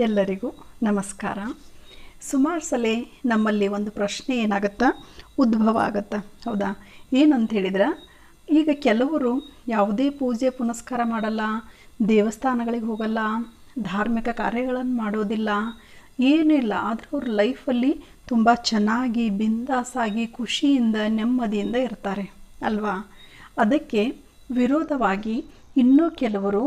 ಎಲ್ಲರಿಗೂ ನಮಸ್ಕಾರ. ಸುಮಾರು ಸಲ ನಮ್ಮಲ್ಲಿ ಒಂದು ಪ್ರಶ್ನೆ ಏನಾಗುತ್ತಾ ಉದ್ಭವ ಆಗುತ್ತಾ, ಹೌದಾ? ಏನಂತ ಹೇಳಿದ್ರೆ, ಈಗ ಕೆಲವರು ಯಾವುದೇ ಪೂಜೆ ಪುನಸ್ಕಾರ ಮಾಡಲ್ಲ, ದೇವಸ್ಥಾನಗಳಿಗೆ ಹೋಗಲ್ಲ, ಧಾರ್ಮಿಕ ಕಾರ್ಯಗಳನ್ನು ಮಾಡೋದಿಲ್ಲ, ಏನೂ ಇಲ್ಲ. ಆದರೆ ಅವ್ರ ಲೈಫಲ್ಲಿ ತುಂಬ ಚೆನ್ನಾಗಿ ಬಿಂದಾಸಾಗಿ ಖುಷಿಯಿಂದ ನೆಮ್ಮದಿಯಿಂದ ಇರ್ತಾರೆ ಅಲ್ವಾ? ಅದಕ್ಕೆ ವಿರೋಧವಾಗಿ ಇನ್ನೂ ಕೆಲವರು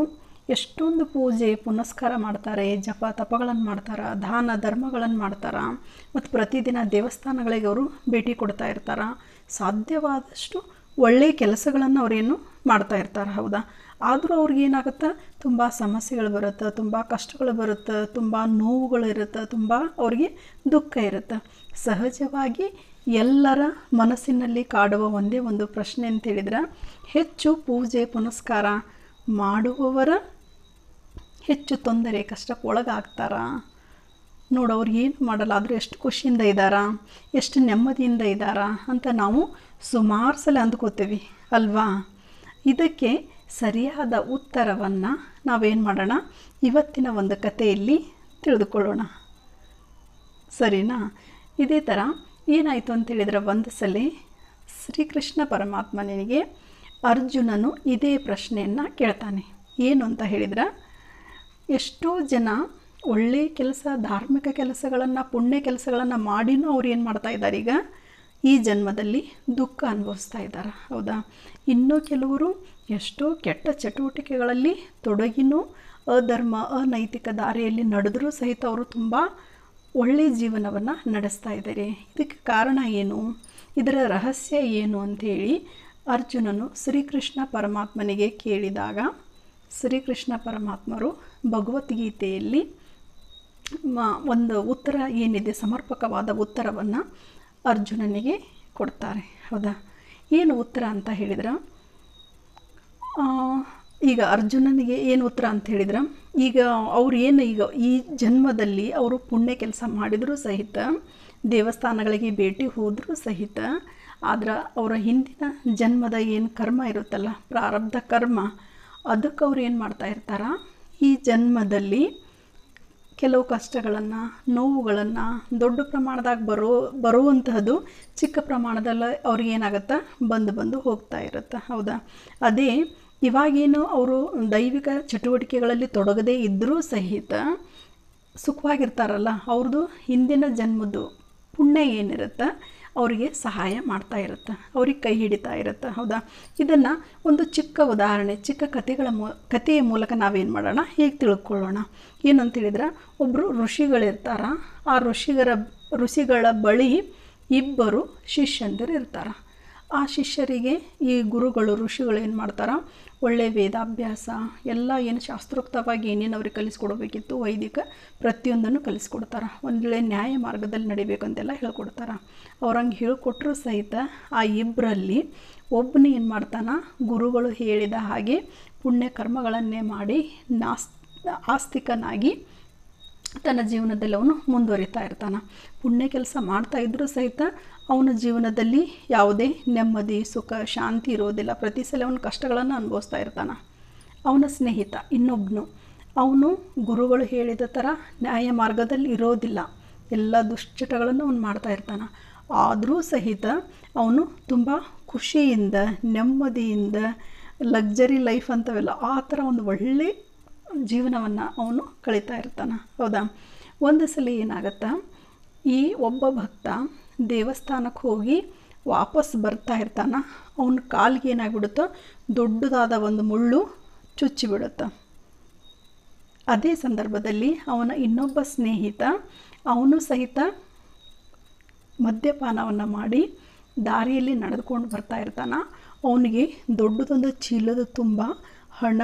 ಎಷ್ಟೊಂದು ಪೂಜೆ ಪುನಸ್ಕಾರ ಮಾಡ್ತಾರೆ, ಜಪ ತಪಗಳನ್ನು ಮಾಡ್ತಾರೆ, ದಾನ ಧರ್ಮಗಳನ್ನು ಮಾಡ್ತಾರೆ, ಮತ್ತು ಪ್ರತಿದಿನ ದೇವಸ್ಥಾನಗಳಿಗೆ ಅವರು ಭೇಟಿ ಕೊಡ್ತಾ ಇರ್ತಾರೆ. ಸಾಧ್ಯವಾದಷ್ಟು ಒಳ್ಳೆಯ ಕೆಲಸಗಳನ್ನು ಅವರೇನು ಮಾಡ್ತಾ ಇರ್ತಾರೆ, ಹೌದಾ? ಆದರೂ ಅವ್ರಿಗೇನಾಗುತ್ತೆ, ತುಂಬ ಸಮಸ್ಯೆಗಳು ಬರುತ್ತೆ, ತುಂಬ ಕಷ್ಟಗಳು ಬರುತ್ತೆ, ತುಂಬ ನೋವುಗಳು ಇರುತ್ತೆ, ತುಂಬ ಅವ್ರಿಗೆ ದುಃಖ ಇರುತ್ತೆ. ಸಹಜವಾಗಿ ಎಲ್ಲರ ಮನಸ್ಸಿನಲ್ಲಿ ಕಾಡುವ ಒಂದೇ ಒಂದು ಪ್ರಶ್ನೆ ಅಂತ ಹೇಳಿದ್ರೆ, ಹೆಚ್ಚು ಪೂಜೆ ಪುನಸ್ಕಾರ ಮಾಡುವವರ ಹೆಚ್ಚು ತೊಂದರೆ ಕಷ್ಟಕ್ಕೆ ಒಳಗಾಗ್ತಾರಾ? ನೋಡು, ಅವ್ರು ಏನು ಮಾಡಲ್ಲ, ಆದರೂ ಎಷ್ಟು ಖುಷಿಯಿಂದ ಇದ್ದಾರಾ, ಎಷ್ಟು ನೆಮ್ಮದಿಯಿಂದ ಇದ್ದಾರಾ ಅಂತ ನಾವು ಸುಮಾರು ಸಲ ಅಂದ್ಕೋತೀವಿ ಅಲ್ವಾ? ಇದಕ್ಕೆ ಸರಿಯಾದ ಉತ್ತರವನ್ನು ನಾವೇನು ಮಾಡೋಣ, ಇವತ್ತಿನ ಒಂದು ಕಥೆಯಲ್ಲಿ ತಿಳಿದುಕೊಳ್ಳೋಣ, ಸರಿನಾ? ಇದೇ ಥರ ಏನಾಯಿತು ಅಂತೇಳಿದರೆ, ಒಂದು ಸಲ ಶ್ರೀಕೃಷ್ಣ ಪರಮಾತ್ಮನಿಗೆ ಅರ್ಜುನನು ಇದೇ ಪ್ರಶ್ನೆಯನ್ನು ಕೇಳ್ತಾನೆ. ಏನು ಅಂತ ಹೇಳಿದ್ರೆ, ಎಷ್ಟೋ ಜನ ಒಳ್ಳೆಯ ಕೆಲಸ, ಧಾರ್ಮಿಕ ಕೆಲಸಗಳನ್ನು, ಪುಣ್ಯ ಕೆಲಸಗಳನ್ನು ಮಾಡಿನೂ ಅವ್ರು ಏನು ಮಾಡ್ತಾ ಇದ್ದಾರೆ, ಈಗ ಈ ಜನ್ಮದಲ್ಲಿ ದುಃಖ ಅನುಭವಿಸ್ತಾ ಇದ್ದಾರೆ, ಹೌದಾ? ಇನ್ನೂ ಕೆಲವರು ಎಷ್ಟೋ ಕೆಟ್ಟ ಚಟುವಟಿಕೆಗಳಲ್ಲಿ ತೊಡಗಿನೂ ಅಧರ್ಮ ಅನೈತಿಕ ದಾರಿಯಲ್ಲಿ ನಡೆದರೂ ಸಹಿತ ಅವರು ತುಂಬ ಒಳ್ಳೆಯ ಜೀವನವನ್ನು ನಡೆಸ್ತಾ ಇದ್ದಾರೆ. ಇದಕ್ಕೆ ಕಾರಣ ಏನು, ಇದರ ರಹಸ್ಯ ಏನು ಅಂಥೇಳಿ ಅರ್ಜುನನು ಶ್ರೀಕೃಷ್ಣ ಪರಮಾತ್ಮನಿಗೆ ಕೇಳಿದಾಗ, ಶ್ರೀಕೃಷ್ಣ ಪರಮಾತ್ಮರು ಭಗವದ್ಗೀತೆಯಲ್ಲಿ ಒಂದು ಉತ್ತರ ಏನಿದೆ, ಸಮರ್ಪಕವಾದ ಉತ್ತರವನ್ನು ಅರ್ಜುನನಿಗೆ ಕೊಡ್ತಾರೆ, ಹೌದಾ? ಏನು ಉತ್ತರ ಅಂತ ಹೇಳಿದ್ರೆ, ಈಗ ಅರ್ಜುನನಿಗೆ ಏನು ಉತ್ತರ ಅಂತ ಹೇಳಿದ್ರೆ, ಈಗ ಅವ್ರು ಏನು ಈಗ ಈ ಜನ್ಮದಲ್ಲಿ ಅವರು ಪುಣ್ಯ ಕೆಲಸ ಮಾಡಿದರೂ ಸಹಿತ, ದೇವಸ್ಥಾನಗಳಿಗೆ ಭೇಟಿ ಹೋದರೂ ಸಹಿತ, ಆದ್ರೆ ಅವರ ಹಿಂದಿನ ಜನ್ಮದ ಏನು ಕರ್ಮ ಇರುತ್ತಲ್ಲ, ಪ್ರಾರಬ್ಧ ಕರ್ಮ, ಅದಕ್ಕೆ ಅವ್ರು ಏನು ಮಾಡ್ತಾ ಇರ್ತಾರೆ, ಈ ಜನ್ಮದಲ್ಲಿ ಕೆಲವು ಕಷ್ಟಗಳನ್ನು, ನೋವುಗಳನ್ನು, ದೊಡ್ಡ ಪ್ರಮಾಣದಾಗ ಬರುವಂತಹದ್ದು ಚಿಕ್ಕ ಪ್ರಮಾಣದಲ್ಲಿ ಅವ್ರಿಗೇನಾಗುತ್ತೆ, ಬಂದು ಹೋಗ್ತಾ ಇರುತ್ತೆ, ಹೌದಾ? ಅದೇ ಇವಾಗೇನು ಅವರು ದೈವಿಕ ಚಟುವಟಿಕೆಗಳಲ್ಲಿ ತೊಡಗದೇ ಇದ್ದರೂ ಸಹಿತ ಸುಖವಾಗಿರ್ತಾರಲ್ಲ, ಅವ್ರದ್ದು ಹಿಂದಿನ ಜನ್ಮದ್ದು ಪುಣ್ಯ ಏನಿರುತ್ತೆ ಅವರಿಗೆ ಸಹಾಯ ಮಾಡ್ತಾ ಇರುತ್ತೆ, ಅವ್ರಿಗೆ ಕೈ ಹಿಡಿತಾ ಇರುತ್ತೆ, ಹೌದಾ? ಇದನ್ನು ಒಂದು ಚಿಕ್ಕ ಉದಾಹರಣೆ, ಚಿಕ್ಕ ಕಥೆಯ ಮೂಲಕ ನಾವೇನು ಮಾಡೋಣ, ಹೇಗೆ ತಿಳ್ಕೊಳ್ಳೋಣ. ಏನಂತೇಳಿದ್ರೆ, ಒಬ್ಬರು ಋಷಿಗಳಿರ್ತಾರೆ. ಆ ಋಷಿಗಳ ಬಳಿ ಇಬ್ಬರು ಶಿಷ್ಯಂದಿರು ಇರ್ತಾರೆ. ಆ ಶಿಷ್ಯರಿಗೆ ಈ ಗುರುಗಳು, ಋಷಿಗಳು ಏನು ಮಾಡ್ತಾರೆ, ಒಳ್ಳೆಯ ವೇದಾಭ್ಯಾಸ ಎಲ್ಲ ಏನು ಶಾಸ್ತ್ರೋಕ್ತವಾಗಿ ಏನೇನು ಅವ್ರಿಗೆ ಕಲಿಸ್ಕೊಡ್ಬೇಕಿತ್ತು, ವೈದಿಕ ಪ್ರತಿಯೊಂದನ್ನು ಕಲಿಸ್ಕೊಡ್ತಾರೆ. ಒಂದು ವೇಳೆ ನ್ಯಾಯ ಮಾರ್ಗದಲ್ಲಿ ನಡಿಬೇಕಂತೆಲ್ಲ ಹೇಳ್ಕೊಡ್ತಾರೆ. ಅವ್ರಂಗೆ ಹೇಳ್ಕೊಟ್ರೂ ಸಹಿತ ಆ ಇಬ್ಬರಲ್ಲಿ ಒಬ್ಬನು ಏನು ಮಾಡ್ತಾನೆ, ಗುರುಗಳು ಹೇಳಿದ ಹಾಗೆ ಪುಣ್ಯ ಕರ್ಮಗಳನ್ನೇ ಮಾಡಿ ಆಸ್ತಿಕನಾಗಿ ತನ್ನ ಜೀವನದಲ್ಲಿ ಅವನು ಮುಂದುವರಿತಾ ಇರ್ತಾನೆ. ಪುಣ್ಯ ಕೆಲಸ ಮಾಡ್ತಾ ಇದ್ದರೂ ಸಹಿತ ಅವನ ಜೀವನದಲ್ಲಿ ಯಾವುದೇ ನೆಮ್ಮದಿ, ಸುಖ, ಶಾಂತಿ ಇರೋದಿಲ್ಲ. ಪ್ರತಿ ಸಲ ಅವನು ಕಷ್ಟಗಳನ್ನು ಅನುಭವಿಸ್ತಾ ಇರ್ತಾನೆ. ಅವನ ಸ್ನೇಹಿತ ಇನ್ನೊಬ್ಬನು, ಅವನು ಗುರುಗಳು ಹೇಳಿದ ಥರ ನ್ಯಾಯ ಮಾರ್ಗದಲ್ಲಿ ಇರೋದಿಲ್ಲ, ಎಲ್ಲ ದುಶ್ಚಟಗಳನ್ನು ಅವನು ಮಾಡ್ತಾ ಇರ್ತಾನೆ. ಆದರೂ ಸಹಿತ ಅವನು ತುಂಬ ಖುಷಿಯಿಂದ, ನೆಮ್ಮದಿಯಿಂದ, ಲಕ್ಸರಿ ಲೈಫ್ ಅಂತವೆಲ್ಲ ಆ ಥರ ಒಂದು ಒಳ್ಳೆ ಜೀವನವನ್ನು ಅವನು ಕಳೀತಾ ಇರ್ತಾನೆ, ಹೌದಾ? ಒಂದು ಸಲ ಏನಾಗತ್ತಾ, ಈ ಒಬ್ಬ ಭಕ್ತ ದೇವಸ್ಥಾನಕ್ಕೆ ಹೋಗಿ ವಾಪಸ್ ಬರ್ತಾ ಇರ್ತಾನೆ. ಅವನ ಕಾಲಿಗೆ ಏನಾಗ್ಬಿಡುತ್ತೋ, ದೊಡ್ಡದಾದ ಒಂದು ಮುಳ್ಳು ಚುಚ್ಚಿಬಿಡುತ್ತೆ. ಅದೇ ಸಂದರ್ಭದಲ್ಲಿ ಅವನ ಇನ್ನೊಬ್ಬ ಸ್ನೇಹಿತ, ಅವನು ಸಹಿತ ಮದ್ಯಪಾನವನ್ನು ಮಾಡಿ ದಾರಿಯಲ್ಲಿ ನಡೆದುಕೊಂಡು ಬರ್ತಾ ಇರ್ತಾನೆ. ಅವನಿಗೆ ದೊಡ್ಡದೊಂದು ಚೀಲದ ತುಂಬ ಹಣ,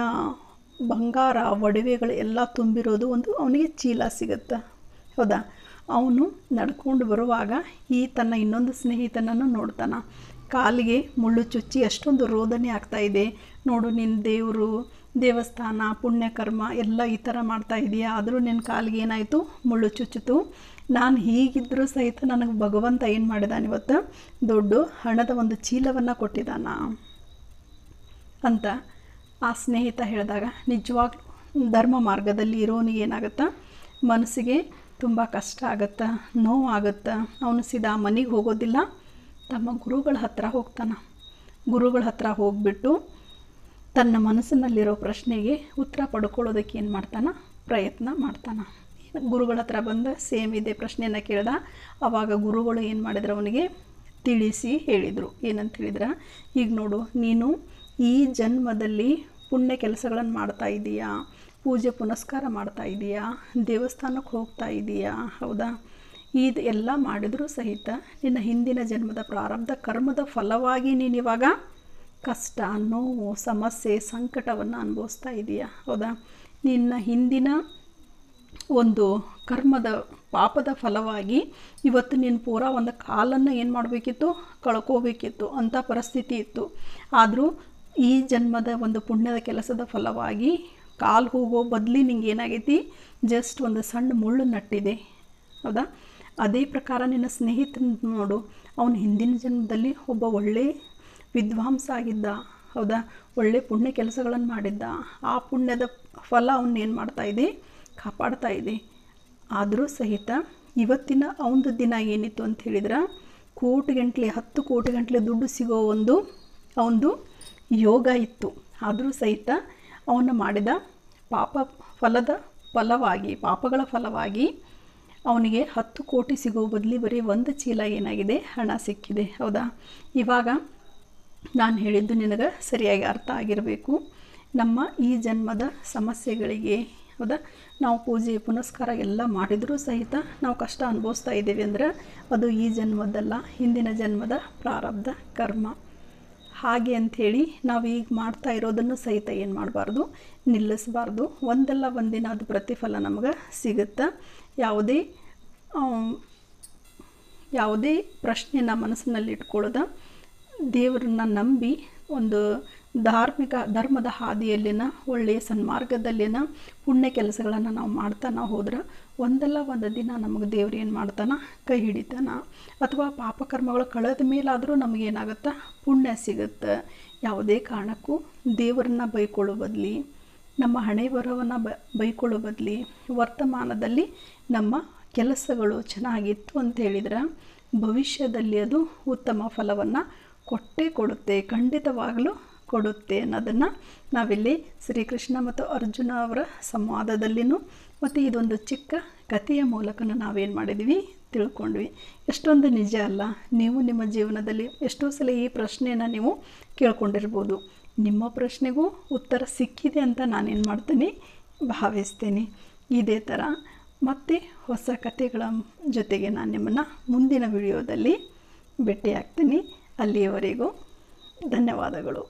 ಬಂಗಾರ, ಒಡವೆಗಳು ಎಲ್ಲ ತುಂಬಿರೋದು ಒಂದು ಅವನಿಗೆ ಚೀಲ ಸಿಗುತ್ತೆ, ಹೌದಾ? ಅವನು ನಡ್ಕೊಂಡು ಬರುವಾಗ ಈ ತನ್ನ ಇನ್ನೊಂದು ಸ್ನೇಹಿತನನ್ನು ನೋಡ್ತಾನೆ. ಕಾಲಿಗೆ ಮುಳ್ಳು ಚುಚ್ಚಿ ಅಷ್ಟೊಂದು ರೋದನೆ ಆಗ್ತಾಯಿದೆ. ನೋಡು, ನಿನ್ನ ದೇವರು, ದೇವಸ್ಥಾನ, ಪುಣ್ಯಕರ್ಮ ಎಲ್ಲ ಈ ಥರ ಮಾಡ್ತಾ ಇದೆಯಾ, ಆದರೂ ನಿನ್ನ ಕಾಲಿಗೆ ಏನಾಯಿತು, ಮುಳ್ಳು ಚುಚ್ಚಿತು. ನಾನು ಹೀಗಿದ್ದರೂ ಸಹಿತ ನನಗೆ ಭಗವಂತ ಏನು ಮಾಡಿದಾನೆ, ಇವತ್ತು ದೊಡ್ಡ ಹಣದ ಒಂದು ಚೀಲವನ್ನು ಕೊಟ್ಟಿದ್ದಾನ ಅಂತ ಆ ಸ್ನೇಹಿತ ಹೇಳಿದಾಗ, ನಿಜವಾಗ್ಲೂ ಧರ್ಮ ಮಾರ್ಗದಲ್ಲಿ ಇರೋನಿಗೆ ಏನಾಗುತ್ತೆ, ಮನಸ್ಸಿಗೆ ತುಂಬ ಕಷ್ಟ ಆಗುತ್ತೆ, ನೋವಾಗುತ್ತೆ. ಅವನು ಸೀದಾ ಮನೆಗೆ ಹೋಗೋದಿಲ್ಲ, ತಮ್ಮ ಗುರುಗಳ ಹತ್ರ ಹೋಗ್ತಾನೆ. ಗುರುಗಳ ಹತ್ರ ಹೋಗಿಬಿಟ್ಟು ತನ್ನ ಮನಸ್ಸಿನಲ್ಲಿರೋ ಪ್ರಶ್ನೆಗೆ ಉತ್ತರ ಪಡ್ಕೊಳ್ಳೋದಕ್ಕೆ ಏನು ಮಾಡ್ತಾನೆ, ಪ್ರಯತ್ನ ಮಾಡ್ತಾನೆ. ಗುರುಗಳ ಹತ್ರ ಬಂದು ಸೇಮ್ ಇದೇ ಪ್ರಶ್ನೆಯನ್ನು ಕೇಳ್ದ. ಆವಾಗ ಗುರುಗಳು ಏನು ಮಾಡಿದ್ರು, ಅವನಿಗೆ ತಿಳಿಸಿ ಹೇಳಿದರು. ಏನಂತ ಹೇಳಿದ್ರೆ, ಈಗ ನೋಡು, ನೀನು ಈ ಜನ್ಮದಲ್ಲಿ ಪುಣ್ಯ ಕೆಲಸಗಳನ್ನು ಮಾಡ್ತಾ ಇದ್ದೀಯಾ, ಪೂಜೆ ಪುನಸ್ಕಾರ ಮಾಡ್ತಾ ಇದೀಯಾ, ದೇವಸ್ಥಾನಕ್ಕೆ ಹೋಗ್ತಾ ಇದೀಯಾ, ಹೌದಾ? ಇದು ಎಲ್ಲ ಮಾಡಿದರೂ ಸಹಿತ ನಿನ್ನ ಹಿಂದಿನ ಜನ್ಮದ ಪ್ರಾರಬ್ಧ ಕರ್ಮದ ಫಲವಾಗಿ ನೀನಿವಾಗ ಕಷ್ಟ, ನೋವು, ಸಮಸ್ಯೆ, ಸಂಕಟವನ್ನು ಅನುಭವಿಸ್ತಾ ಇದೀಯಾ, ಹೌದಾ? ನಿನ್ನ ಹಿಂದಿನ ಒಂದು ಕರ್ಮದ ಪಾಪದ ಫಲವಾಗಿ ಇವತ್ತು ನೀನು ಪೂರಾ ಒಂದು ಕಾಲನ್ನು ಏನು ಮಾಡಬೇಕಿತ್ತು, ಕಳ್ಕೋಬೇಕಿತ್ತು, ಅಂಥ ಪರಿಸ್ಥಿತಿ ಇತ್ತು. ಆದರೂ ಈ ಜನ್ಮದ ಒಂದು ಪುಣ್ಯದ ಕೆಲಸದ ಫಲವಾಗಿ ಕಾಲು ಹೋಗೋ ಬದಲಿ ನಿಂಗೆ ಏನಾಗೈತಿ, ಜಸ್ಟ್ ಒಂದು ಸಣ್ಣ ಮುಳ್ಳು ನಟ್ಟಿದೆ, ಹೌದಾ? ಅದೇ ಪ್ರಕಾರ ನಿನ್ನ ಸ್ನೇಹಿತನ ನೋಡು, ಅವನು ಹಿಂದಿನ ಜನ್ಮದಲ್ಲಿ ಒಬ್ಬ ಒಳ್ಳೆ ವಿದ್ವಾಂಸ ಆಗಿದ್ದ, ಹೌದಾ? ಒಳ್ಳೆ ಪುಣ್ಯ ಕೆಲಸಗಳನ್ನು ಮಾಡಿದ್ದ. ಆ ಪುಣ್ಯದ ಫಲ ಅವನ್ನೇನು ಮಾಡ್ತಾಯಿದೆ, ಕಾಪಾಡ್ತಾ ಇದೆ. ಆದರೂ ಸಹಿತ ಇವತ್ತಿನ ಅವನದು ದಿನ ಏನಿತ್ತು ಅಂತ ಹೇಳಿದ್ರೆ, ಕೋಟಿಗಂಟ್ಲೆ 10 ಕೋಟಿಗಂಟ್ಲೆ ದುಡ್ಡು ಸಿಗೋ ಒಂದು ಅವನದು ಯೋಗ ಇತ್ತು. ಆದರೂ ಸಹಿತ ಅವನು ಮಾಡಿದ ಪಾಪಗಳ ಫಲವಾಗಿ ಅವನಿಗೆ 10 ಕೋಟಿ ಸಿಗೋ ಬದಲಿ ಬರೀ 1 ಚೀಲ ಏನಾಗಿದೆ, ಹಣ ಸಿಕ್ಕಿದೆ, ಹೌದಾ? ಇವಾಗ ನಾನು ಹೇಳಿದ್ದು ನಿನಗೆ ಸರಿಯಾಗಿ ಅರ್ಥ ಆಗಿರಬೇಕು. ನಮ್ಮ ಈ ಜನ್ಮದ ಸಮಸ್ಯೆಗಳಿಗೆ, ಹೌದಾ, ನಾವು ಪೂಜೆ ಪುನಸ್ಕಾರ ಎಲ್ಲ ಮಾಡಿದರೂ ಸಹಿತ ನಾವು ಕಷ್ಟ ಅನುಭವಿಸ್ತಾ ಇದ್ದೀವಿ ಅಂದರೆ ಅದು ಈ ಜನ್ಮದಲ್ಲ, ಹಿಂದಿನ ಜನ್ಮದ ಪ್ರಾರಬ್ಧ ಕರ್ಮ. ಹಾಗೆ ಅಂಥೇಳಿ ನಾವು ಈಗ ಮಾಡ್ತಾ ಇರೋದನ್ನು ಸಹಿತ ಏನು ಮಾಡಬಾರ್ದು, ನಿಲ್ಲಿಸಬಾರ್ದು. ಒಂದಲ್ಲ ಒಂದಿನ ಅದು ಪ್ರತಿಫಲ ನಮಗೆ ಸಿಗುತ್ತೆ. ಯಾವುದೇ ಪ್ರಶ್ನೆನ ಮನಸ್ಸಿನಲ್ಲಿ ಇಟ್ಕೊಳ್ಳೋದ, ದೇವರನ್ನ ನಂಬಿ ಒಂದು ಧರ್ಮದ ಹಾದಿಯಲ್ಲಿನ ಒಳ್ಳೆಯ ಸನ್ಮಾರ್ಗದಲ್ಲಿನ ಪುಣ್ಯ ಕೆಲಸಗಳನ್ನು ನಾವು ಮಾಡ್ತಾನೆ ಹೋದ್ರೆ ಒಂದಲ್ಲ ಒಂದು ದಿನ ನಮಗೆ ದೇವ್ರು ಏನು ಮಾಡ್ತಾನೆ, ಕೈ ಹಿಡಿತಾನೆ. ಅಥವಾ ಪಾಪಕರ್ಮಗಳು ಕಳೆದ ಮೇಲಾದರೂ ನಮಗೇನಾಗುತ್ತೆ, ಪುಣ್ಯ ಸಿಗುತ್ತೆ. ಯಾವುದೇ ಕಾರಣಕ್ಕೂ ದೇವರನ್ನ ಬೈಕೊಳ್ಳೋ ಬದಲಿ, ನಮ್ಮ ಹಣೆ ಬರವನ್ನು ಬೈಕೊಳ್ಳೋ ಬದಲಿ, ವರ್ತಮಾನದಲ್ಲಿ ನಮ್ಮ ಕೆಲಸಗಳು ಚೆನ್ನಾಗಿತ್ತು ಅಂತ ಹೇಳಿದ್ರೆ ಭವಿಷ್ಯದಲ್ಲಿ ಅದು ಉತ್ತಮ ಫಲವನ್ನು ಕೊಟ್ಟೇ ಕೊಡುತ್ತೆ, ಖಂಡಿತವಾಗಲೂ ಕೊಡುತ್ತೆ ಅನ್ನೋದನ್ನು ನಾವಿಲ್ಲಿ ಶ್ರೀಕೃಷ್ಣ ಮತ್ತು ಅರ್ಜುನ ಅವರ ಸಂವಾದದಲ್ಲಿನೂ ಮತ್ತು ಇದೊಂದು ಚಿಕ್ಕ ಕಥೆಯ ಮೂಲಕ ನಾವೇನು ಮಾಡಿದ್ವಿ, ತಿಳ್ಕೊಂಡ್ವಿ. ಎಷ್ಟೊಂದು ನಿಜ ಅಲ್ಲ? ನೀವು ನಿಮ್ಮ ಜೀವನದಲ್ಲಿ ಎಷ್ಟೋ ಸಲ ಈ ಪ್ರಶ್ನೆಯನ್ನು ನೀವು ಕೇಳ್ಕೊಂಡಿರ್ಬೋದು. ನಿಮ್ಮ ಪ್ರಶ್ನೆಗೂ ಉತ್ತರ ಸಿಕ್ಕಿದೆ ಅಂತ ನಾನೇನು ಮಾಡ್ತೀನಿ, ಭಾವಿಸ್ತೀನಿ. ಇದೇ ಥರ ಮತ್ತೆ ಹೊಸ ಕಥೆಗಳ ಜೊತೆಗೆ ನಾನು ನಿಮ್ಮನ್ನು ಮುಂದಿನ ವಿಡಿಯೋದಲ್ಲಿ ಭೇಟಿಯಾಗ್ತೀನಿ. ಅಲ್ಲಿಯವರೆಗೂ ಧನ್ಯವಾದಗಳು.